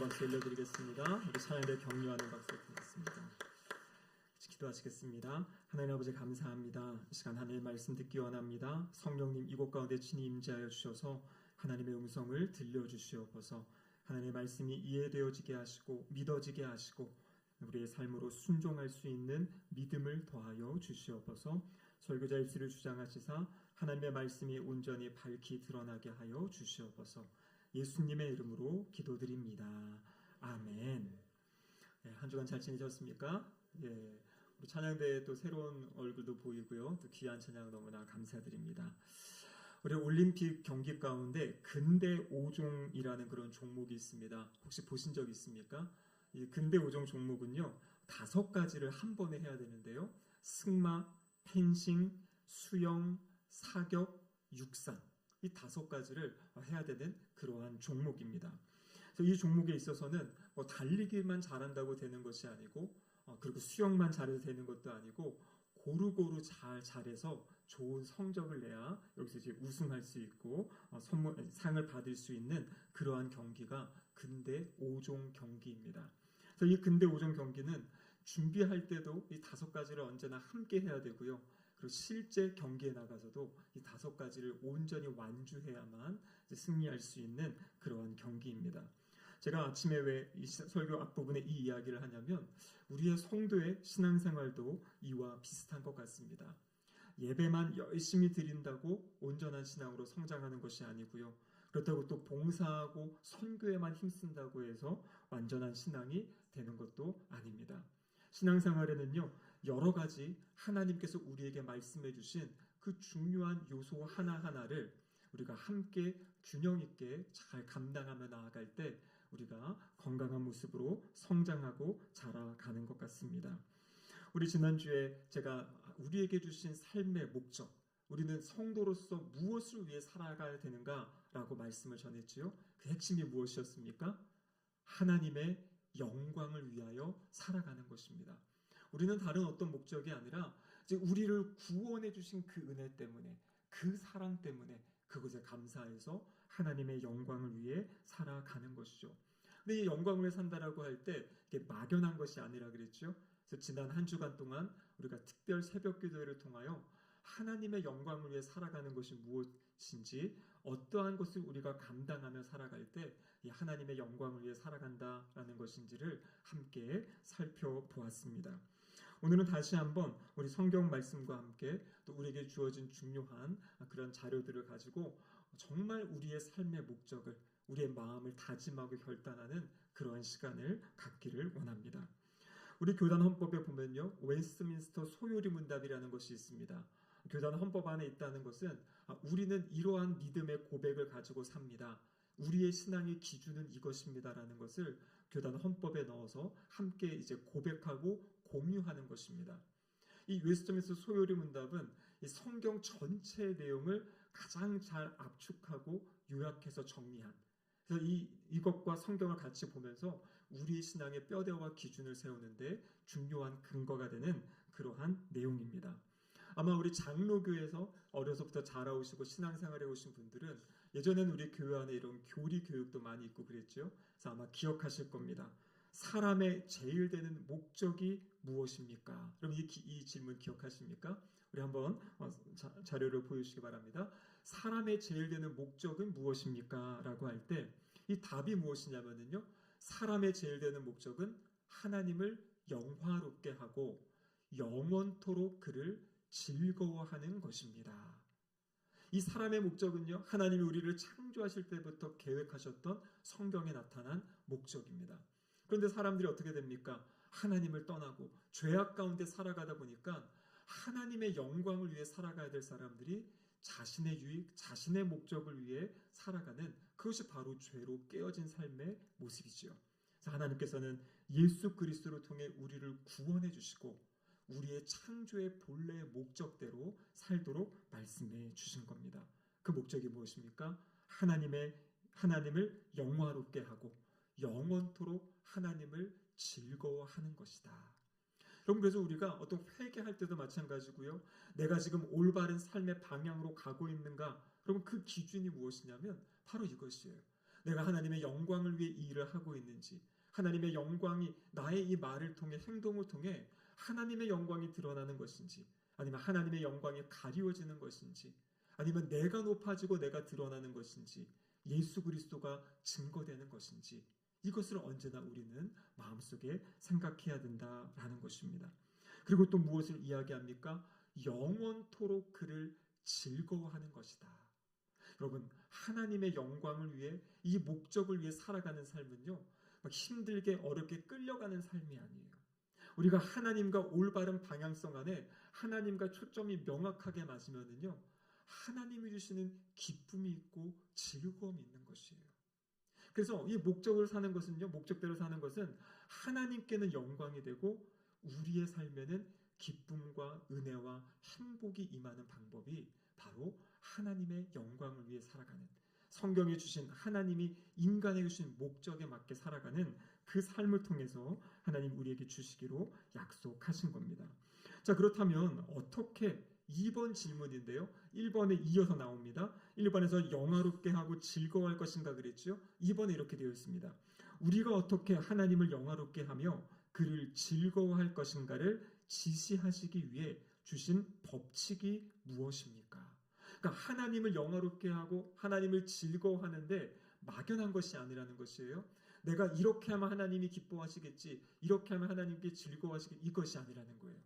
박수 올려드리겠습니다. 우리 찬양대 격려하는 박수 드리겠습니다. 기도하시겠습니다. 하나님 아버지 감사합니다. 이 시간 하나님의 말씀 듣기 원합니다. 성령님 이곳 가운데 친히 임재하여 주셔서 하나님의 음성을 들려주시옵소서. 하나님의 말씀이 이해되어지게 하시고 믿어지게 하시고 우리의 삶으로 순종할 수 있는 믿음을 더하여 주시옵소서. 설교자 입술을 주장하시사 하나님의 말씀이 온전히 밝히 드러나게 하여 주시옵소서. 예수님의 이름으로 기도드립니다. 아멘. 한 주간 잘 지내셨습니까? 우리 찬양대에 또 새로운 얼굴도 보이고요. 또 귀한 찬양 너무나 감사드립니다. 우리 올림픽 경기 가운데 근대 5종이라는 그런 종목이 있습니다. 혹시 보신 적 있습니까? 이 근대 5종 종목은요, 5가지를 한 번에 해야 되는데요. 승마, 펜싱, 수영, 사격, 육상. 이 5가지를 해야 되는 그러한 종목입니다. 그래서 이 종목에 있어서는 달리기만 잘한다고 되는 것이 아니고, 그리고 수영만 잘해도 되는 것도 아니고, 고루고루 잘해서 좋은 성적을 내야 여기서 이제 우승할 수 있고 상을 받을 수 있는 그러한 경기가 근대 5종 경기입니다. 그래서 이 근대 5종 경기는 준비할 때도 이 5가지를 언제나 함께 해야 되고요. 그리고 실제 경기에 나가서도 이 5가지를 온전히 완주해야만 승리할 수 있는 그러한 경기입니다. 제가 아침에 왜 이 설교 앞부분에 이 이야기를 하냐면 우리의 성도의 신앙생활도 이와 비슷한 것 같습니다. 예배만 열심히 드린다고 온전한 신앙으로 성장하는 것이 아니고요. 그렇다고 또 봉사하고 선교에만 힘쓴다고 해서 완전한 신앙이 되는 것도 아닙니다. 신앙생활에는요, 여러 가지 하나님께서 우리에게 말씀해 주신 그 중요한 요소 하나하나를 우리가 함께 균형 있게 잘 감당하며 나아갈 때 우리가 건강한 모습으로 성장하고 자라가는 것 같습니다. 우리 지난주에 제가 우리에게 주신 삶의 목적, 우리는 성도로서 무엇을 위해 살아가야 되는가라고 말씀을 전했지요. 그 핵심이 무엇이었습니까? 하나님의 영광을 위하여 살아가는 것입니다. 우리는 다른 어떤 목적이 아니라 이제 우리를 구원해 주신 그 은혜 때문에, 그 사랑 때문에 그것에 감사해서 하나님의 영광을 위해 살아가는 것이죠. 근데 이 영광을 위해 산다라고 할 때 이게 막연한 것이 아니라 그랬죠. 그래서 지난 한 주간 동안 우리가 특별 새벽 기도회를 통하여 하나님의 영광을 위해 살아가는 것이 무엇인지, 어떠한 것을 우리가 감당하며 살아갈 때 이 하나님의 영광을 위해 살아간다라는 것인지를 함께 살펴보았습니다. 오늘은 다시 한번 우리 성경 말씀과 함께 또 우리에게 주어진 중요한 그런 자료들을 가지고 정말 우리의 삶의 목적을, 우리의 마음을 다짐하고 결단하는 그러한 시간을 갖기를 원합니다. 우리 교단 헌법에 보면요, 웨스트민스터 소요리 문답이라는 것이 있습니다. 교단 헌법 안에 있다는 것은 우리는 이러한 믿음의 고백을 가지고 삽니다. 우리의 신앙의 기준은 이것입니다라는 것을 교단 헌법에 넣어서 함께 이제 고백하고 공유하는 것입니다. 이 웨스트민스터 소요리 문답은 이 성경 전체의 내용을 가장 잘 압축하고 요약해서 정리한, 그래서 이것과 성경을 같이 보면서 우리의 신앙의 뼈대와 기준을 세우는데 중요한 근거가 되는 그러한 내용입니다. 아마 우리 장로교에서 어려서부터 자라오시고 신앙생활해 오신 분들은 예전에는 우리 교회 안에 이런 교리 교육도 많이 있고 그랬죠. 그래서 아마 기억하실 겁니다. 사람의 제일 되는 목적이 무엇입니까? 여러분 이 질문 기억하십니까? 우리 한번 자료를 보여주시기 바랍니다. 사람의 제일 되는 목적은 무엇입니까? 라고 할 때 이 답이 무엇이냐면요, 사람의 제일 되는 목적은 하나님을 영화롭게 하고 영원토록 그를 즐거워하는 것입니다. 이 사람의 목적은요, 하나님이 우리를 창조하실 때부터 계획하셨던 성경에 나타난 목적입니다. 그런데 사람들이 어떻게 됩니까? 하나님을 떠나고 죄악 가운데 살아가다 보니까 하나님의 영광을 위해 살아가야 될 사람들이 자신의 유익, 자신의 목적을 위해 살아가는, 그것이 바로 죄로 깨어진 삶의 모습이지요. 그래서 하나님께서는 예수 그리스도를 통해 우리를 구원해 주시고 우리의 창조의 본래의 목적대로 살도록 말씀해 주신 겁니다. 그 목적이 무엇입니까? 하나님을 영화롭게 하고 영원토록 하나님을 즐거워하는 것이다. 여러분, 그래서 우리가 어떤 회개할 때도 마찬가지고요. 내가 지금 올바른 삶의 방향으로 가고 있는가? 그러면 그 기준이 무엇이냐면 바로 이것이에요. 내가 하나님의 영광을 위해 이 일을 하고 있는지, 하나님의 영광이 나의 이 말을 통해 행동을 통해 하나님의 영광이 드러나는 것인지, 아니면 하나님의 영광이 가리워지는 것인지, 아니면 내가 높아지고 내가 드러나는 것인지, 예수 그리스도가 증거되는 것인지, 이것을 언제나 우리는 마음속에 생각해야 된다라는 것입니다. 그리고 또 무엇을 이야기합니까? 영원토록 그를 즐거워하는 것이다. 여러분, 하나님의 영광을 위해, 이 목적을 위해 살아가는 삶은요, 막 힘들게 어렵게 끌려가는 삶이 아니에요. 우리가 하나님과 올바른 방향성 안에 하나님과 초점이 명확하게 맞으면은요, 하나님이 주시는 기쁨이 있고 즐거움이 있는 것이에요. 그래서 이 목적을 사는 것은요, 목적대로 사는 것은 하나님께는 영광이 되고 우리의 삶에는 기쁨과 은혜와 행복이 임하는 방법이 바로 하나님의 영광을 위해 살아가는, 성경에 주신 하나님이 인간에게 주신 목적에 맞게 살아가는 그 삶을 통해서 하나님 우리에게 주시기로 약속하신 겁니다. 자, 그렇다면 어떻게, 2번 질문인데요. 1번에 이어서 나옵니다. 1번에서 영화롭게 하고 즐거워할 것인가 그랬죠. 2번에 이렇게 되어 있습니다. 우리가 어떻게 하나님을 영화롭게 하며 그를 즐거워할 것인가를 지시하시기 위해 주신 법칙이 무엇입니까? 그러니까 하나님을 영화롭게 하고 하나님을 즐거워하는데 막연한 것이 아니라는 것이에요. 내가 이렇게 하면 하나님이 기뻐하시겠지, 이렇게 하면 하나님께 즐거워하시겠지, 이것이 아니라는 거예요.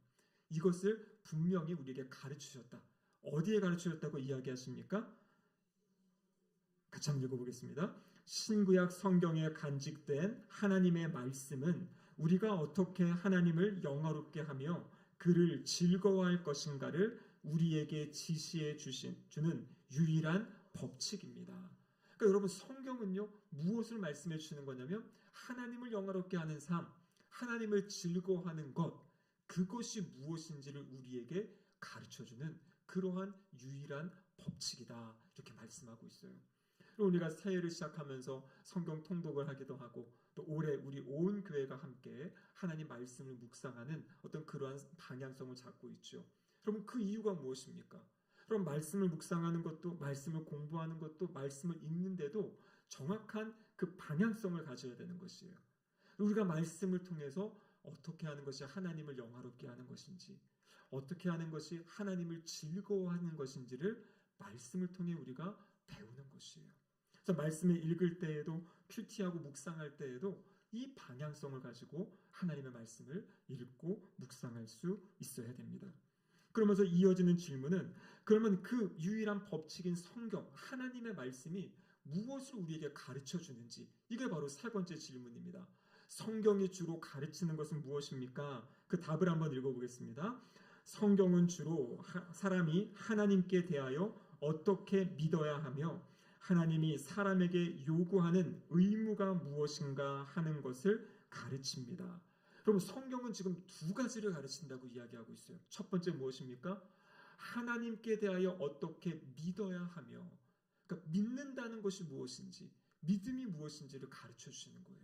이것을 분명히 우리에게 가르치셨다. 어디에 가르치셨다고 이야기하십니까? 같이 한번 읽어보겠습니다. 신구약 성경에 간직된 하나님의 말씀은 우리가 어떻게 하나님을 영화롭게 하며 그를 즐거워할 것인가를 우리에게 지시해 주는 유일한 법칙입니다. 그러니까 여러분, 성경은요, 무엇을 말씀해 주시는 거냐면 하나님을 영화롭게 하는 삶, 하나님을 즐거워하는 것, 그것이 무엇인지를 우리에게 가르쳐주는 그러한 유일한 법칙이다, 이렇게 말씀하고 있어요. 우리가 새해를 시작하면서 성경 통독을 하기도 하고, 또 올해 우리 온 교회가 함께 하나님 말씀을 묵상하는 어떤 그러한 방향성을 잡고 있죠. 그럼 그 이유가 무엇입니까? 그럼 말씀을 묵상하는 것도, 말씀을 공부하는 것도, 말씀을 읽는데도 정확한 그 방향성을 가져야 되는 것이에요. 우리가 말씀을 통해서 어떻게 하는 것이 하나님을 영화롭게 하는 것인지, 어떻게 하는 것이 하나님을 즐거워하는 것인지를 말씀을 통해 우리가 배우는 것이에요. 그래서 말씀을 읽을 때에도, 큐티하고 묵상할 때에도 이 방향성을 가지고 하나님의 말씀을 읽고 묵상할 수 있어야 됩니다. 그러면서 이어지는 질문은, 그러면 그 유일한 법칙인 성경, 하나님의 말씀이 무엇을 우리에게 가르쳐 주는지, 이게 바로 세 번째 질문입니다. 성경이 주로 가르치는 것은 무엇입니까? 그 답을 한번 읽어보겠습니다. 성경은 주로 사람이 하나님께 대하여 어떻게 믿어야 하며 하나님이 사람에게 요구하는 의무가 무엇인가 하는 것을 가르칩니다. 그럼 성경은 지금 두 가지를 가르친다고 이야기하고 있어요. 첫 번째 무엇입니까? 하나님께 대하여 어떻게 믿어야 하며, 그러니까 믿는다는 것이 무엇인지, 믿음이 무엇인지를 가르쳐 주시는 거예요.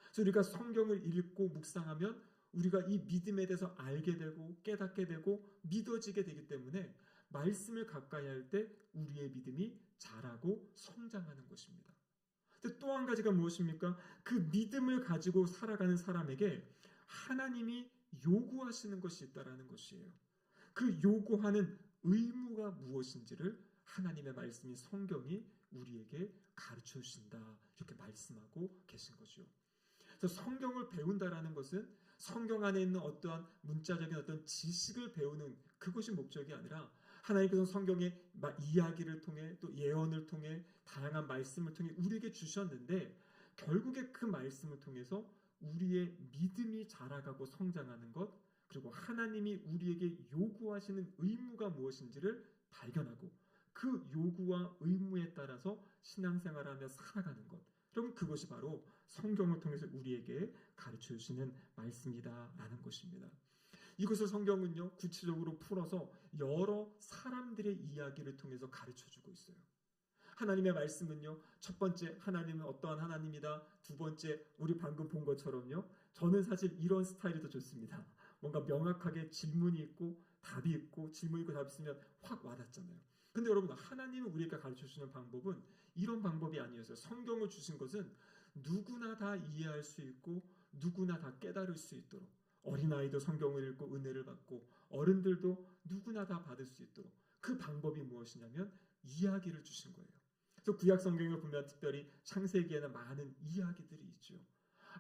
그래서 우리가 성경을 읽고 묵상하면 우리가 이 믿음에 대해서 알게 되고 깨닫게 되고 믿어지게 되기 때문에 말씀을 가까이 할 때 우리의 믿음이 자라고 성장하는 것입니다. 또 한 가지가 무엇입니까? 그 믿음을 가지고 살아가는 사람에게 하나님이 요구하시는 것이 있다는 것이에요. 그 요구하는 의무가 무엇인지를 하나님의 말씀인 성경이 우리에게 가르쳐 주신다, 이렇게 말씀하고 계신 거죠. 그래서 성경을 배운다라는 것은 성경 안에 있는 어떠한 문자적인 어떤 지식을 배우는 그것이 목적이 아니라, 하나님께서 성경의 이야기를 통해 또 예언을 통해 다양한 말씀을 통해 우리에게 주셨는데, 결국에 그 말씀을 통해서 우리의 믿음이 자라가고 성장하는 것, 그리고 하나님이 우리에게 요구하시는 의무가 무엇인지를 발견하고 그 요구와 의무에 따라서 신앙생활하며 살아가는 것, 그럼 그것이 바로 성경을 통해서 우리에게 가르쳐 주시는 말씀이다라는 것입니다. 이것을 성경은요, 구체적으로 풀어서 여러 사람들의 이야기를 통해서 가르쳐 주고 있어요. 하나님의 말씀은요, 첫 번째 하나님은 어떠한 하나님이다, 두 번째 우리 방금 본 것처럼요, 저는 사실 이런 스타일이 더 좋습니다. 뭔가 명확하게 질문이 있고 답이 있고, 질문이 있고 답이 있으면 확 와닿잖아요. 근데 여러분, 하나님이 우리에게 가르쳐 주시는 방법은 이런 방법이 아니었어요. 성경을 주신 것은 누구나 다 이해할 수 있고 누구나 다 깨달을 수 있도록, 어린아이도 성경을 읽고 은혜를 받고 어른들도 누구나 다 받을 수 있도록, 그 방법이 무엇이냐면 이야기를 주신 거예요. 그래서 구약 성경을 보면 특별히 창세기에는 많은 이야기들이 있죠.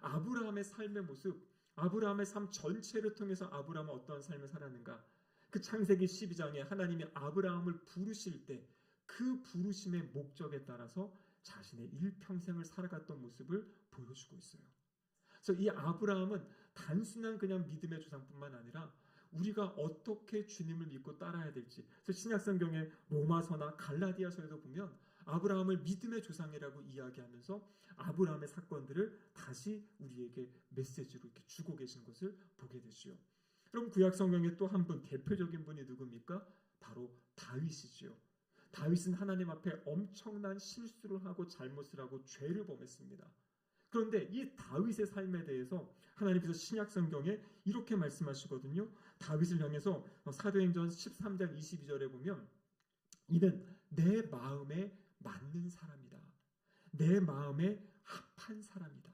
아브라함의 삶의 모습, 아브라함의 삶 전체를 통해서 아브라함은 어떤 삶을 살았는가, 그 창세기 12장에 하나님이 아브라함을 부르실 때 그 부르심의 목적에 따라서 자신의 일평생을 살아갔던 모습을 보여주고 있어요. 그래서 이 아브라함은 단순한 그냥 믿음의 조상뿐만 아니라 우리가 어떻게 주님을 믿고 따라야 될지, 그래서 신약성경의 로마서나 갈라디아서에도 보면 아브라함을 믿음의 조상이라고 이야기하면서 아브라함의 사건들을 다시 우리에게 메시지로 이렇게 주고 계신 것을 보게 되죠. 그럼 구약 성경의 또 한 분, 대표적인 분이 누굽니까? 바로 다윗이지요. 다윗은 하나님 앞에 엄청난 실수를 하고 잘못을 하고 죄를 범했습니다. 그런데 이 다윗의 삶에 대해서 하나님께서 신약 성경에 이렇게 말씀하시거든요. 다윗을 향해서 사도행전 13장 22절에 보면 이는 내 마음에 맞는 사람이다. 내 마음에 합한 사람이다.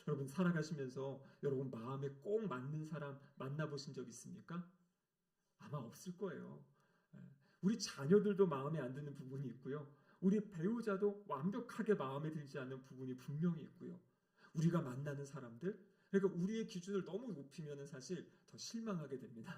여러분 살아가시면서 여러분 마음에 꼭 맞는 사람 만나보신 적 있습니까? 아마 없을 거예요. 우리 자녀들도 마음에 안 드는 부분이 있고요. 우리 배우자도 완벽하게 마음에 들지 않는 부분이 분명히 있고요. 우리가 만나는 사람들, 그러니까 우리의 기준을 너무 높이면 사실 더 실망하게 됩니다.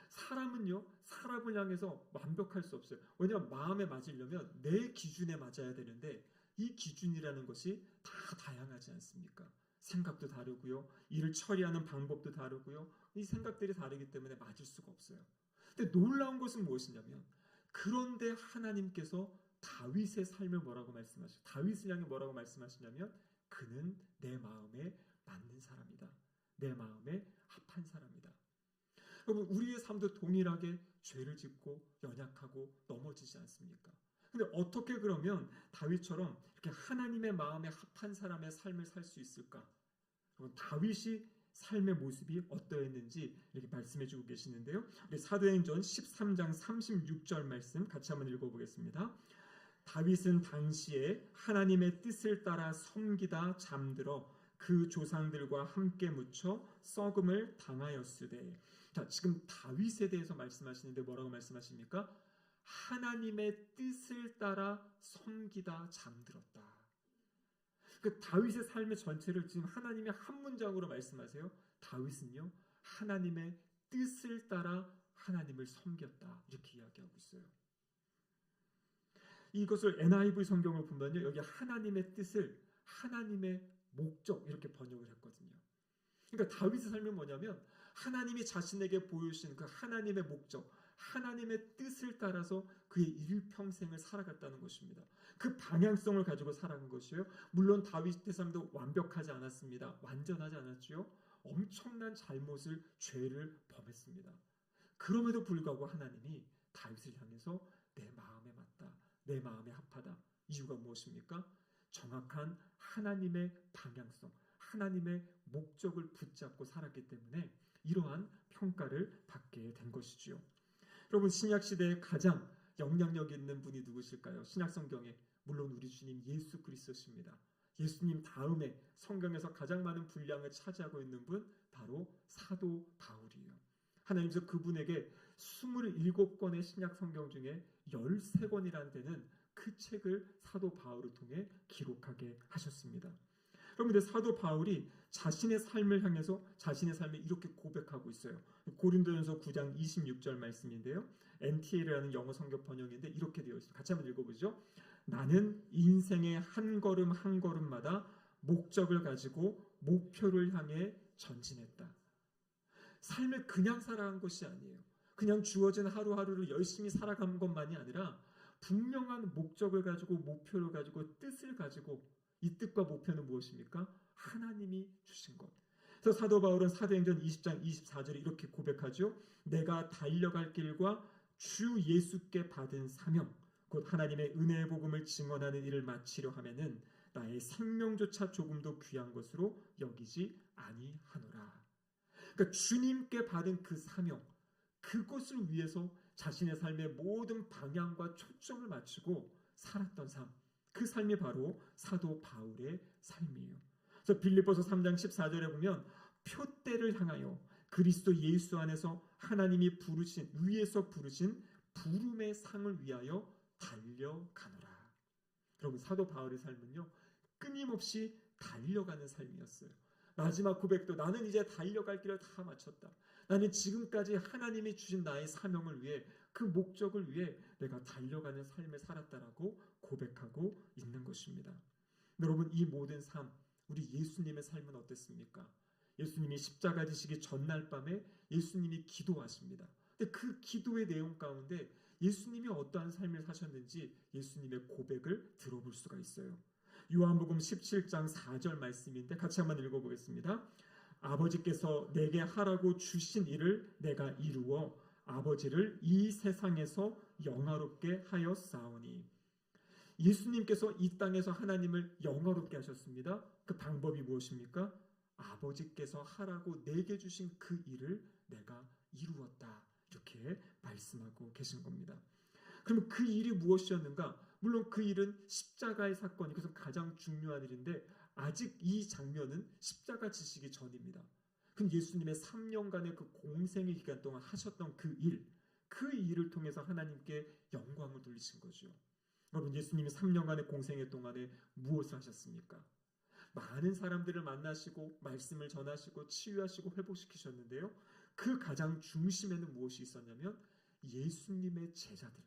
사람은요, 사람을 향해서 완벽할 수 없어요. 왜냐하면 마음에 맞으려면 내 기준에 맞아야 되는데 이 기준이라는 것이 다 다양하지 않습니까? 생각도 다르고요. 일을 처리하는 방법도 다르고요. 이 생각들이 다르기 때문에 맞을 수가 없어요. 근데 놀라운 것은 무엇이냐면 그런데 하나님께서 다윗의 삶을 뭐라고 말씀하시죠? 다윗을 향해 뭐라고 말씀하시냐면 그는 내 마음에 맞는 사람이다. 내 마음에 합한 사람이다. 여러분 우리의 삶도 동일하게 죄를 짓고 연약하고 넘어지지 않습니까? 근데 어떻게 그러면 다윗처럼 이렇게 하나님의 마음에 합한 사람의 삶을 살 수 있을까? 여러분 다윗이 삶의 모습이 어떠했는지 이렇게 말씀해 주고 계시는데요. 우리 사도행전 13장 36절 말씀 같이 한번 읽어보겠습니다. 다윗은 당시에 하나님의 뜻을 따라 섬기다 잠들어 그 조상들과 함께 묻혀 썩음을 당하였으되. 자, 지금 다윗에 대해서 말씀하시는데 뭐라고 말씀하십니까? 하나님의 뜻을 따라 섬기다 잠들었다. 그 다윗의 삶의 전체를 지금 하나님이 한 문장으로 말씀하세요. 다윗은요, 하나님의 뜻을 따라 하나님을 섬겼다. 이렇게 이야기하고 있어요. 이것을 NIV 성경을 보면요, 여기 하나님의 뜻을 하나님의 목적 이렇게 번역을 했거든요. 그러니까 다윗의 삶은 뭐냐면 하나님이 자신에게 보여주신 그 하나님의 목적, 하나님의 뜻을 따라서 그의 일평생을 살아갔다는 것입니다. 그 방향성을 가지고 살아간 것이에요. 물론 다윗의 삶도 완벽하지 않았습니다. 완전하지 않았지요. 엄청난 잘못을, 죄를 범했습니다. 그럼에도 불구하고 하나님이 다윗을 향해서 내 마음에 맞다, 내 마음에 합하다. 이유가 무엇입니까? 정확한 하나님의 방향성, 하나님의 목적을 붙잡고 살았기 때문에 이러한 평가를 받게 된 것이지요. 여러분 신약 시대에 가장 영향력 있는 분이 누구실까요? 신약 성경에 물론 우리 주님 예수 그리스도십니다. 예수님 다음에 성경에서 가장 많은 분량을 차지하고 있는 분 바로 사도 바울이에요. 하나님께서 그분에게 27권의 신약 성경 중에 13권이라는 데는 그 책을 사도 바울을 통해 기록하게 하셨습니다. 그런데 사도 바울이 자신의 삶을 향해서 자신의 삶을 이렇게 고백하고 있어요. 고린도전서 9장 26절 말씀인데요. NTL이라는 영어 성경 번역인데 이렇게 되어 있습니다. 같이 한번 읽어보죠. 나는 인생의 한 걸음 한 걸음마다 목적을 가지고 목표를 향해 전진했다. 삶을 그냥 살아간 것이 아니에요. 그냥 주어진 하루하루를 열심히 살아간 것만이 아니라 분명한 목적을 가지고 목표를 가지고 뜻을 가지고 이 뜻과 목표는 무엇입니까? 하나님이 주신 것. 그래서 사도 바울은 사도행전 20장 24절에 이렇게 고백하죠. 내가 달려갈 길과 주 예수께 받은 사명, 곧 하나님의 은혜의 복음을 증언하는 일을 마치려 하면은 나의 생명조차 조금도 귀한 것으로 여기지 아니하노라. 그러니까 주님께 받은 그 사명, 그것을 위해서 자신의 삶의 모든 방향과 초점을 맞추고 살았던 삶, 그 삶이 바로 사도 바울의 삶이에요. 그래서 빌립보서 3장 14절에 보면 표대를 향하여 그리스도 예수 안에서 하나님이 부르신 위에서 부르신 부름의 상을 위하여 달려가노라. 여러분, 사도 바울의 삶은요, 끊임없이 달려가는 삶이었어요. 마지막 고백도 나는 이제 달려갈 길을 다 마쳤다. 나는 지금까지 하나님이 주신 나의 사명을 위해, 그 목적을 위해 내가 달려가는 삶을 살았다라고 고백하고 있는 것입니다. 여러분, 이 모든 삶, 우리 예수님의 삶은 어땠습니까? 예수님이 십자가 지시기 전날 밤에 예수님이 기도하십니다. 근데 그 기도의 내용 가운데 예수님이 어떠한 삶을 사셨는지 예수님의 고백을 들어볼 수가 있어요. 요한복음 17장 4절 말씀인데 같이 한번 읽어보겠습니다. 아버지께서 내게 하라고 주신 일을 내가 이루어 아버지를 이 세상에서 영화롭게 하였사오니. 예수님께서 이 땅에서 하나님을 영화롭게 하셨습니다. 그 방법이 무엇입니까? 아버지께서 하라고 내게 주신 그 일을 내가 이루었다. 이렇게 말씀하고 계신 겁니다. 그러면 그 일이 무엇이었는가? 물론 그 일은 십자가의 사건이, 그래서 가장 중요한 일인데 아직 이 장면은 십자가 지시기 전입니다. 그럼 예수님의 3년간의 그 공생의 기간 동안 하셨던 그 일을 통해서 하나님께 영광을 돌리신 거죠. 여러분, 예수님이 3년간의 공생의 동안에 무엇을 하셨습니까? 많은 사람들을 만나시고 말씀을 전하시고 치유하시고 회복시키셨는데요. 그 가장 중심에는 무엇이 있었냐면 예수님의 제자들,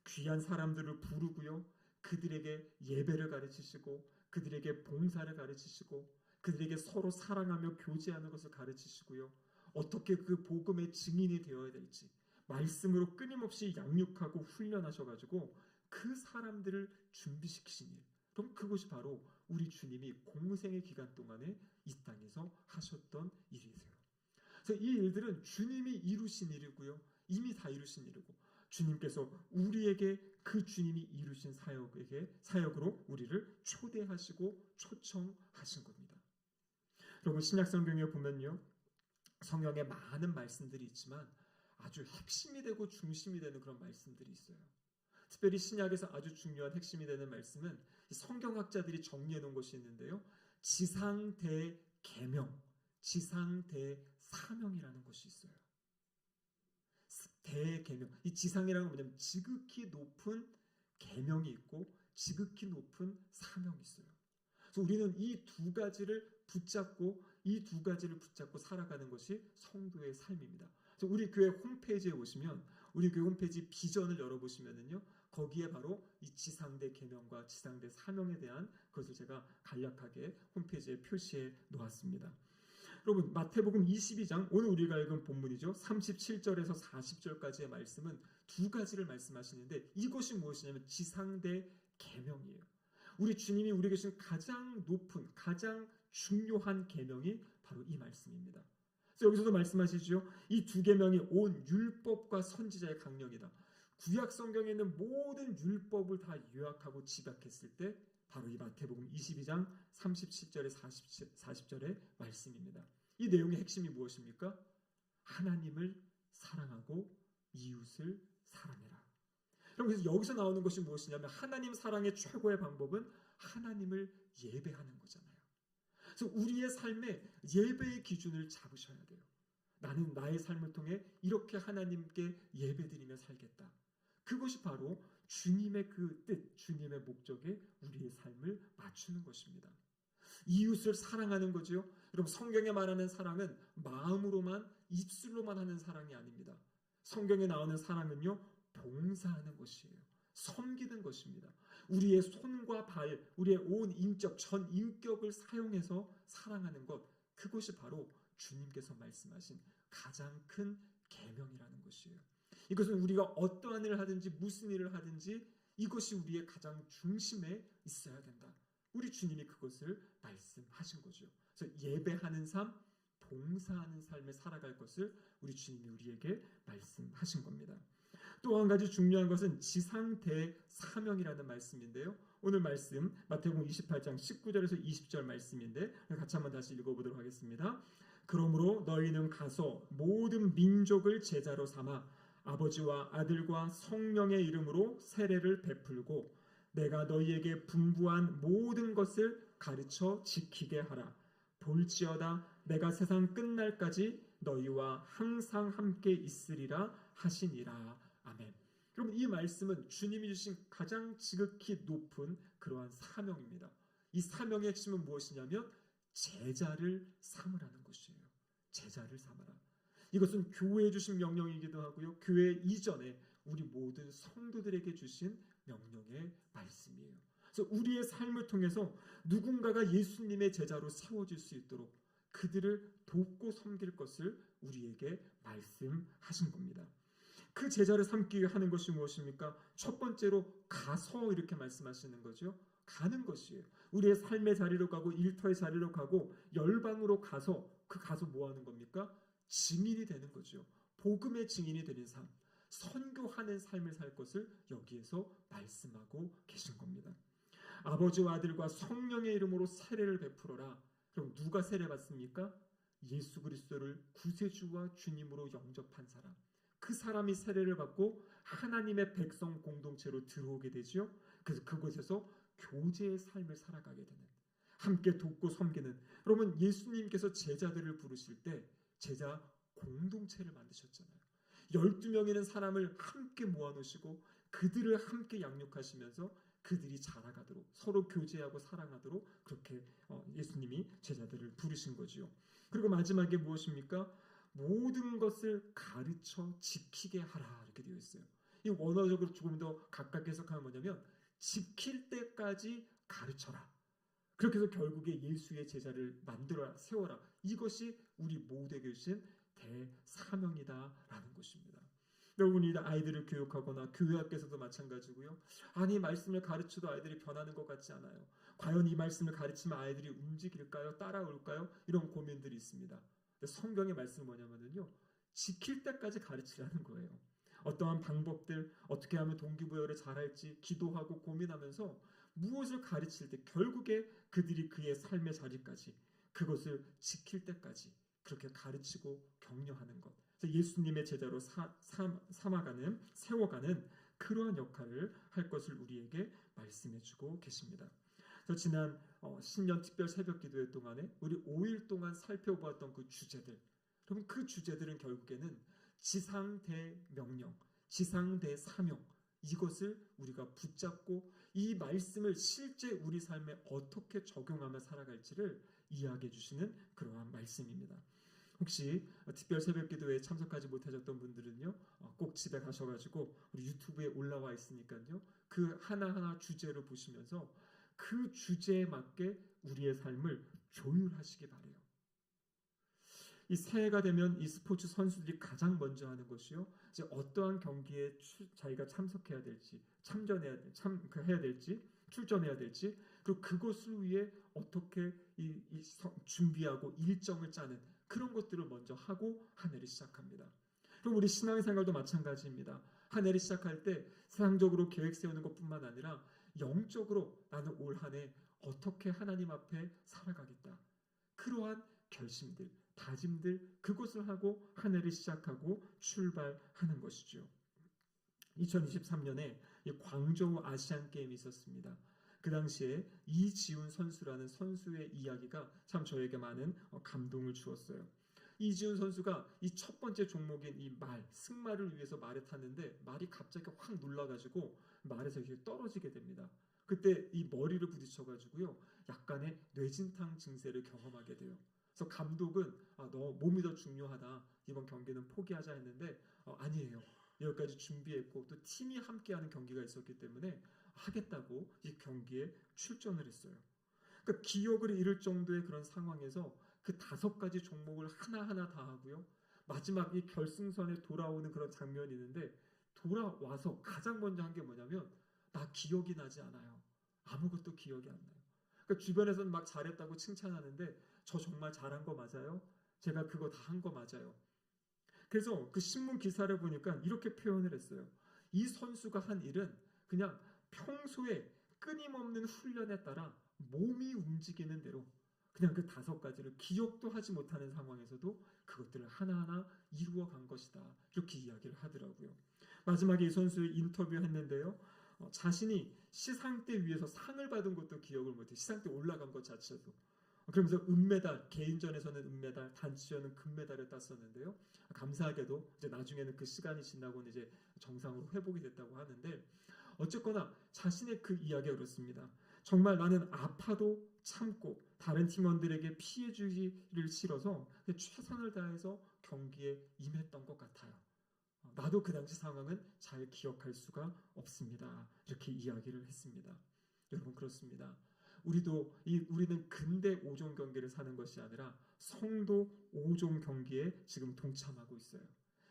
귀한 사람들을 부르고요. 그들에게 예배를 가르치시고 그들에게 봉사를 가르치시고 그들에게 서로 사랑하며 교제하는 것을 가르치시고요. 어떻게 그 복음의 증인이 되어야 될지 말씀으로 끊임없이 양육하고 훈련하셔가지고 그 사람들을 준비시키신 일. 그럼 그것이 바로 우리 주님이 공생의 기간 동안에 이 땅에서 하셨던 일이세요. 그래서 이 일들은 주님이 이루신 일이고요. 이미 다 이루신 일이고 주님께서 우리에게 그 주님이 이루신 사역으로 우리를 초대하시고 초청하신 겁니다. 여러분, 신약성경에 보면요. 성경에 많은 말씀들이 있지만 아주 핵심이 되고 중심이 되는 그런 말씀들이 있어요. 특별히 신약에서 아주 중요한 핵심이 되는 말씀은 성경학자들이 정리해 놓은 것이 있는데요. 지상대계명, 지상대사명이라는 것이 있어요. 대계명, 이 지상이라는 건 뭐냐면 지극히 높은 계명이 있고 지극히 높은 사명이 있어요. 그래서 우리는 이 두 가지를 붙잡고 살아가는 것이 성도의 삶입니다. 그래서 우리 교회 홈페이지에 오시면 우리 교회 홈페이지 비전을 열어보시면은요, 거기에 바로 이 지상대 계명과 지상대 사명에 대한 것을 제가 간략하게 홈페이지에 표시해 놓았습니다. 여러분, 마태복음 22장, 오늘 우리가 읽은 본문이죠. 37절에서 40절까지의 말씀은 두 가지를 말씀하시는데 이것이 무엇이냐면 지상대 계명이에요. 우리 주님이 우리에게 주신 가장 높은, 가장 중요한 계명이 바로 이 말씀입니다. 그래서 여기서도 말씀하시죠. 이 두 계명이 온 율법과 선지자의 강령이다. 구약 성경에 있는 모든 율법을 다 요약하고 집약했을 때 바로 이 마태복음 22장 37절에 40절의 말씀입니다. 이 내용의 핵심이 무엇입니까? 하나님을 사랑하고 이웃을 사랑해라. 그래서 여기서 나오는 것이 무엇이냐면 하나님 사랑의 최고의 방법은 하나님을 예배하는 거잖아요. 그래서 우리의 삶에 예배의 기준을 잡으셔야 돼요. 나는 나의 삶을 통해 이렇게 하나님께 예배드리며 살겠다. 그것이 바로 주님의 그 뜻, 주님의 목적에 우리의 삶을 맞추는 것입니다. 이웃을 사랑하는 거죠. 여러분, 성경에 말하는 사랑은 마음으로만, 입술로만 하는 사랑이 아닙니다. 성경에 나오는 사랑은요, 봉사하는 것이에요. 섬기는 것입니다. 우리의 손과 발, 우리의 온 인격, 전 인격을 사용해서 사랑하는 것, 그것이 바로 주님께서 말씀하신 가장 큰 계명이라는 것이에요. 이것은 우리가 어떠한 일을 하든지 무슨 일을 하든지 이것이 우리의 가장 중심에 있어야 된다. 우리 주님이 그것을 말씀하신 거죠. 그래서 예배하는 삶, 봉사하는 삶을 살아갈 것을 우리 주님이 우리에게 말씀하신 겁니다. 또 한 가지 중요한 것은 지상대사명이라는 말씀인데요. 오늘 말씀 마태복음 28장 19절에서 20절 말씀인데 같이 한번 다시 읽어보도록 하겠습니다. 그러므로 너희는 가서 모든 민족을 제자로 삼아 아버지와 아들과 성령의 이름으로 세례를 베풀고 내가 너희에게 분부한 모든 것을 가르쳐 지키게 하라. 볼지어다 내가 세상 끝날까지 너희와 항상 함께 있으리라 하시니라. 아멘. 그럼 이 말씀은 주님이 주신 가장 지극히 높은 그러한 사명입니다. 이 사명의 핵심은 무엇이냐면 제자를 삼으라는 것이에요. 제자를 삼아라. 이것은 교회에 주신 명령이기도 하고요. 교회 이전에 우리 모든 성도들에게 주신 명령의 말씀이에요. 그래서 우리의 삶을 통해서 누군가가 예수님의 제자로 세워질 수 있도록 그들을 돕고 섬길 것을 우리에게 말씀하신 겁니다. 그 제자를 삼기 위해 하는 것이 무엇입니까? 첫 번째로 가서 이렇게 말씀하시는 거죠. 가는 것이에요. 우리의 삶의 자리로 가고 일터의 자리로 가고 열방으로 가서 가서 뭐 하는 겁니까? 증인이 되는 거죠. 복음의 증인이 되는 삶, 선교하는 삶을 살 것을 여기에서 말씀하고 계신 겁니다. 아버지와 아들과 성령의 이름으로 세례를 베풀어라. 그럼 누가 세례 받습니까? 예수 그리스도를 구세주와 주님으로 영접한 사람. 그 사람이 세례를 받고 하나님의 백성 공동체로 들어오게 되죠. 그래서 그곳에서 교제의 삶을 살아가게 되는, 함께 돕고 섬기는. 여러분, 예수님께서 제자들을 부르실 때 제자 공동체를 만드셨잖아요. 12명이는 사람을 함께 모아놓으시고 그들을 함께 양육하시면서 그들이 자라가도록 서로 교제하고 사랑하도록 그렇게 예수님이 제자들을 부르신 거지요. 그리고 마지막에 무엇입니까? 모든 것을 가르쳐 지키게 하라 이렇게 되어 있어요. 이 원어적으로 조금 더 각각 해석하면 뭐냐면 지킬 때까지 가르쳐라. 그렇게 해서 결국에 예수의 제자를 만들어라, 세워라. 이것이 우리 모두에게 주신 대사명이다라는 것입니다. 여러분이 아이들을 교육하거나 교회 학교에서도 마찬가지고요. 아니 말씀을 가르쳐도 아이들이 변하는 것 같지 않아요. 과연 이 말씀을 가르치면 아이들이 움직일까요? 따라올까요? 이런 고민들이 있습니다. 성경의 말씀은 뭐냐면요. 지킬 때까지 가르치라는 거예요. 어떠한 방법들, 어떻게 하면 동기부여를 잘할지 기도하고 고민하면서 무엇을 가르칠 때 결국에 그들이 그의 삶의 자리까지 그것을 지킬 때까지 그렇게 가르치고 격려하는 것. 그래서 예수님의 제자로 삼아가는, 세워가는 그러한 역할을 할 것을 우리에게 말씀해주고 계십니다. 그래서 지난 신년 특별 새벽 기도회 동안에 우리 5일 동안 살펴보았던 그 주제들, 그럼 그 주제들은 결국에는 지상대 명령, 지상대 사명, 이것을 우리가 붙잡고 이 말씀을 실제 우리 삶에 어떻게 적용하며 살아갈지를 이야기해 주시는 그러한 말씀입니다. 혹시 특별 새벽기도에 참석하지 못하셨던 분들은요, 꼭 집에 가셔가지고 우리 유튜브에 올라와 있으니까요, 그 하나하나 주제를 보시면서 그 주제에 맞게 우리의 삶을 조율하시기 바래요. 이 새해가 되면 이 스포츠 선수들이 가장 먼저 하는 것이요, 이제 어떠한 경기에 자기가 참석해야 될지, 해야 될지, 출전해야 될지, 그리고 그것을 위해 어떻게 준비하고 일정을 짜는 그런 것들을 먼저 하고 한 해를 시작합니다. 그럼 우리 신앙생활도 마찬가지입니다. 한 해를 시작할 때 세상적으로 계획 세우는 것뿐만 아니라 영적으로 나는 올 한 해 어떻게 하나님 앞에 살아가겠다. 그러한 결심들, 다짐들, 그것을 하고 한 해를 시작하고 출발하는 것이죠. 2023년에 광저우 아시안 게임이 있었습니다. 그 당시에 이지훈 선수라는 선수의 이야기가 참 저에게 많은 감동을 주었어요. 이지훈 선수가 이 첫 번째 종목인 이 승마를 위해서 말에 탔는데 말이 갑자기 확 놀라가지고 말에서 이렇게 떨어지게 됩니다. 그때 이 머리를 부딪혀가지고요, 약간의 뇌진탕 증세를 경험하게 돼요. 그래서 감독은 너 몸이 더 중요하다, 이번 경기는 포기하자 했는데 아니에요. 여기까지 준비했고 또 팀이 함께하는 경기가 있었기 때문에 하겠다고 이 경기에 출전을 했어요. 그러니까 기억을 잃을 정도의 그런 상황에서 그 5가지 종목을 하나하나 다 하고요. 마지막 이 결승선에 돌아오는 그런 장면이 있는데 돌아와서 가장 먼저 한 게 뭐냐면 나 기억이 나지 않아요. 아무것도 기억이 안 나요. 그러니까 주변에서는 막 잘했다고 칭찬하는데 저 정말 잘한 거 맞아요? 제가 그거 다 한 거 맞아요? 그래서 그 신문 기사를 보니까 이렇게 표현을 했어요. 이 선수가 한 일은 그냥 평소에 끊임없는 훈련에 따라 몸이 움직이는 대로 그냥 그 5가지를 기억도 하지 못하는 상황에서도 그것들을 하나하나 이루어 간 것이다. 이렇게 이야기를 하더라고요. 마지막에 이 선수 인터뷰했는데요. 자신이 시상대 위에서 상을 받은 것도 기억을 못해. 시상대 올라간 것 자체도. 그러면서 은메달, 개인전에서는 은메달, 단체전은 금메달을 땄었는데요. 감사하게도 이제 나중에는 그 시간이 지나고는 이제 정상으로 회복이 됐다고 하는데, 어쨌거나 자신의 그 이야기가 그렇습니다. 정말 나는 아파도 참고 다른 팀원들에게 피해 주기를 싫어서 최선을 다해서 경기에 임했던 것 같아요. 나도 그 당시 상황은 잘 기억할 수가 없습니다. 이렇게 이야기를 했습니다. 여러분, 그렇습니다. 우리는 근대 5종 경기를 사는 것이 아니라 성도 5종 경기에 지금 동참하고 있어요.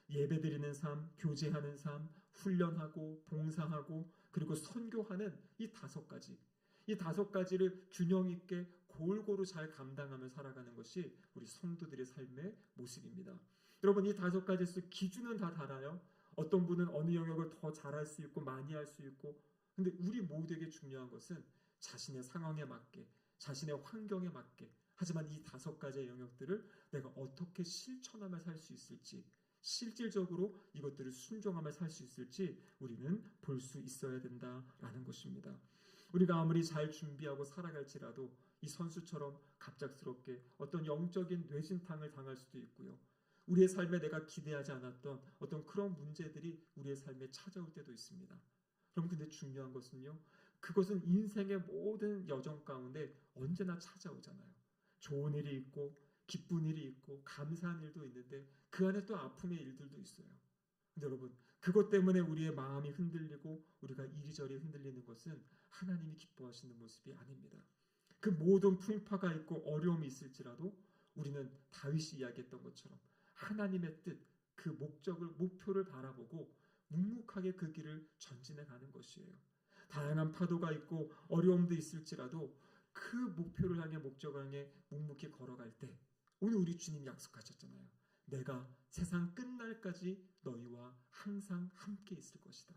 예배드리는 삶, 교제하는 삶, 훈련하고 봉사하고 그리고 선교하는 이 5가지. 이 5가지를 균형 있게 골고루 잘 감당하며 살아가는 것이 우리 성도들의 삶의 모습입니다. 여러분, 이 5가지에서 기준은 다 달라요. 어떤 분은 어느 영역을 더 잘할 수 있고 많이 할 수 있고, 근데 우리 모두에게 중요한 것은 자신의 상황에 맞게, 자신의 환경에 맞게, 하지만 이 5가지의 영역들을 내가 어떻게 실천하며 살 수 있을지, 실질적으로 이것들을 순종하며 살 수 있을지 우리는 볼 수 있어야 된다라는 것입니다. 우리가 아무리 잘 준비하고 살아갈지라도 이 선수처럼 갑작스럽게 어떤 영적인 뇌진탕을 당할 수도 있고요. 우리의 삶에 내가 기대하지 않았던 어떤 그런 문제들이 우리의 삶에 찾아올 때도 있습니다. 그럼 근데 중요한 것은요, 그것은 인생의 모든 여정 가운데 언제나 찾아오잖아요. 좋은 일이 있고 기쁜 일이 있고 감사한 일도 있는데 그 안에 또 아픔의 일들도 있어요. 근데 여러분, 그것 때문에 우리의 마음이 흔들리고 우리가 이리저리 흔들리는 것은 하나님이 기뻐하시는 모습이 아닙니다. 그 모든 풍파가 있고 어려움이 있을지라도 우리는 다윗이 이야기했던 것처럼 하나님의 뜻, 그 목표를 바라보고 묵묵하게 그 길을 전진해 가는 것이에요. 다양한 파도가 있고 어려움도 있을지라도 그 목표를 향해, 목적을 향해 묵묵히 걸어갈 때, 오늘 우리 주님이 약속하셨잖아요. 내가 세상 끝날까지 너희와 항상 함께 있을 것이다.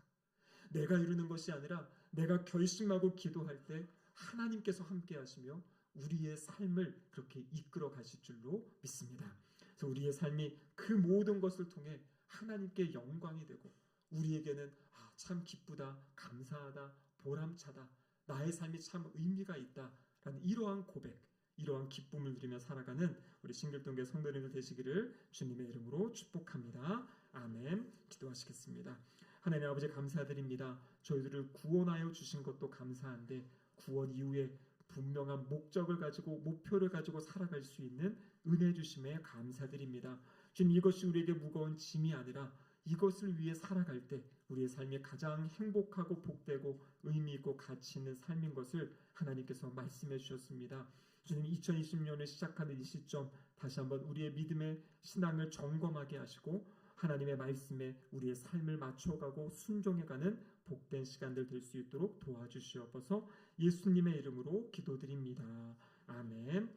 내가 이루는 것이 아니라 내가 결심하고 기도할 때 하나님께서 함께 하시며 우리의 삶을 그렇게 이끌어 가실 줄로 믿습니다. 그래서 우리의 삶이 그 모든 것을 통해 하나님께 영광이 되고 우리에게는 참 기쁘다, 감사하다, 보람차다, 나의 삶이 참 의미가 있다라는 이러한 고백, 이러한 기쁨을 누리며 살아가는 우리 신길동교회 성도님들 되시기를 주님의 이름으로 축복합니다. 아멘. 기도하시겠습니다. 하나님 아버지, 감사드립니다. 저희들을 구원하여 주신 것도 감사한데 구원 이후에 분명한 목적을 가지고 목표를 가지고 살아갈 수 있는 은혜 주심에 감사드립니다. 주님, 이것이 우리에게 무거운 짐이 아니라 이것을 위해 살아갈 때 우리의 삶이 가장 행복하고 복되고 의미 있고 가치 있는 삶인 것을 하나님께서 말씀해 주셨습니다. 주님, 2020년을 시작하는 이 시점 다시 한번 우리의 믿음의 신앙을 점검하게 하시고 하나님의 말씀에 우리의 삶을 맞춰가고 순종해가는 복된 시간들 될 수 있도록 도와주시옵소서. 예수님의 이름으로 기도드립니다. 아멘.